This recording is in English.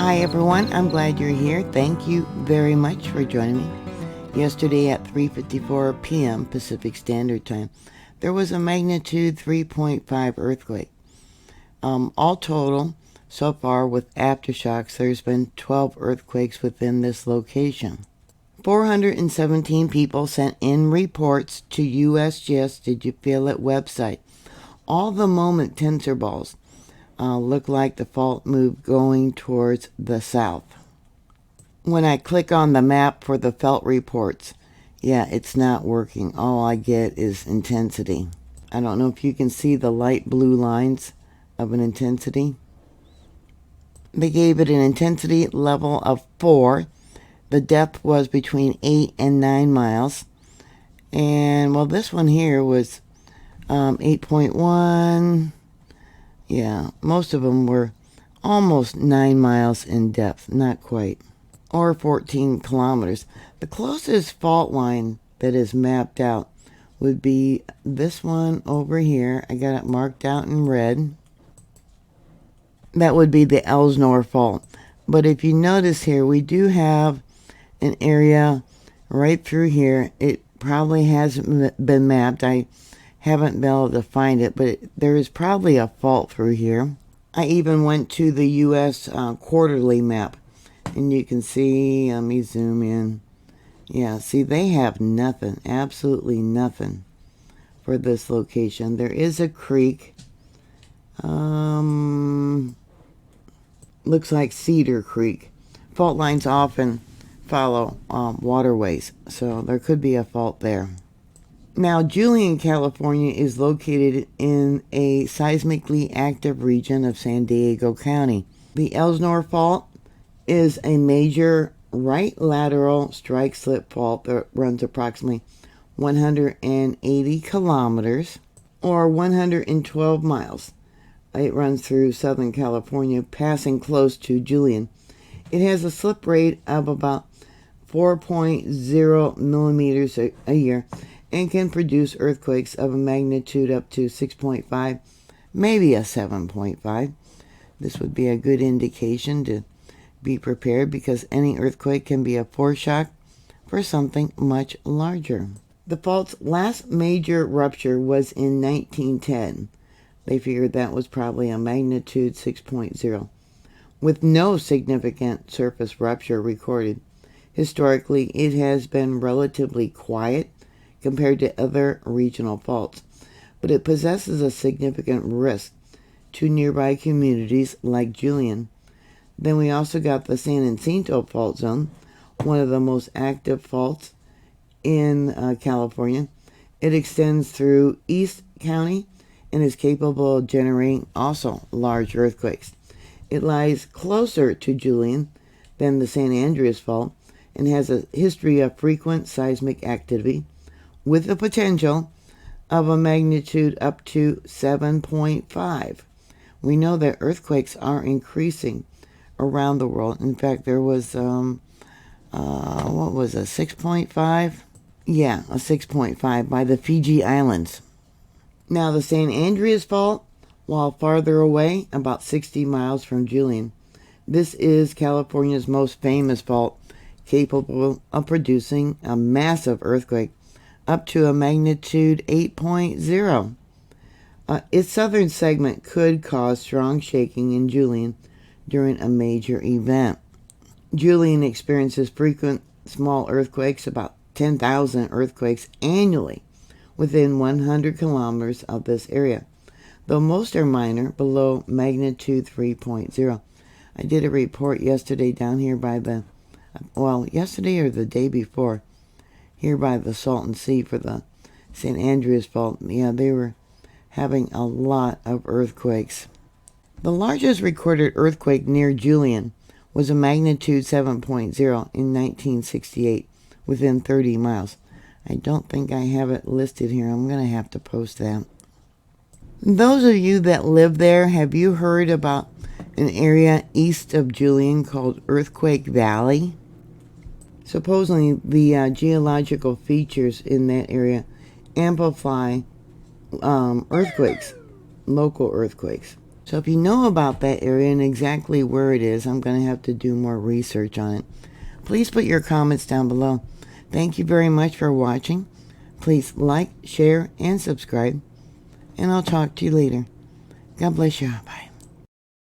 Hi everyone, I'm glad you're here. Thank you very much for joining me. Yesterday at 3:54 p.m. Pacific Standard Time, there was a magnitude 3.5 earthquake. All total, so far with aftershocks, there's been 12 earthquakes within this location. 417 people sent in reports to USGS Did You Feel It website. All the moment tensor balls look like the fault moved going towards the south. When I click on the map for the felt reports, yeah, it's not working. All I get is intensity. I don't know if you can see the light blue lines of an intensity. They gave it an intensity level of 4. The depth was between 8 and 9 miles. And, well, this one here was 8.1. Yeah, most of them were almost 9 miles in depth, not quite, or 14 kilometers. The closest fault line that is mapped out would be this one over here. I got it marked out in red. That would be the Elsinore Fault. But if you notice here, we do have an area right through here. It probably hasn't been mapped. I haven't been able to find it, but there is probably a fault through here. I even went to the U.S. quarterly map, and you can see, let me zoom in. Yeah, see, they have nothing, absolutely nothing for this location. There is a creek. Looks like Cedar Creek. Fault lines often follow waterways, so there could be a fault there. Now, Julian, California is located in a seismically active region of San Diego County. The Elsinore Fault is a major right lateral strike-slip fault that runs approximately 180 kilometers or 112 miles. It runs through Southern California, passing close to Julian. It has a slip rate of about 4.0 millimeters a year and can produce earthquakes of a magnitude up to 6.5, maybe a 7.5. This would be a good indication to be prepared because any earthquake can be a foreshock for something much larger. The fault's last major rupture was in 1910. They figured that was probably a magnitude 6.0, with no significant surface rupture recorded. Historically, it has been relatively quiet compared to other regional faults, but it possesses a significant risk to nearby communities like Julian. Then we also got the San Jacinto Fault Zone, one of the most active faults in California. It extends through East County and is capable of generating also large earthquakes. It lies closer to Julian than the San Andreas Fault and has a history of frequent seismic activity with the potential of a magnitude up to 7.5. We know that earthquakes are increasing around the world. In fact, there was, what was a 6.5? Yeah, a 6.5 by the Fiji Islands. Now, the San Andreas Fault, while farther away, about 60 miles from Julian, this is California's most famous fault, capable of producing a massive earthquake up to a magnitude 8.0. Its southern segment could cause strong shaking in Julian during a major event. Julian experiences frequent small earthquakes, about 10,000 earthquakes annually within 100 kilometers of this area, though most are minor, below magnitude 3.0. I did a report yesterday down here by the, yesterday or the day before, here by the Salton Sea for the St. Andreas Fault. Yeah, they were having a lot of earthquakes. The largest recorded earthquake near Julian was a magnitude 7.0 in 1968, within 30 miles. I don't think I have it listed here. I'm going to have to post that. Those of you that live there, have you heard about an area east of Julian called Earthquake Valley? Supposedly, the geological features in that area amplify earthquakes, local earthquakes. So if you know about that area and exactly where it is, I'm going to have to do more research on it. Please put your comments down below. Thank you very much for watching. Please like, share, and subscribe. And I'll talk to you later. God bless you. Bye.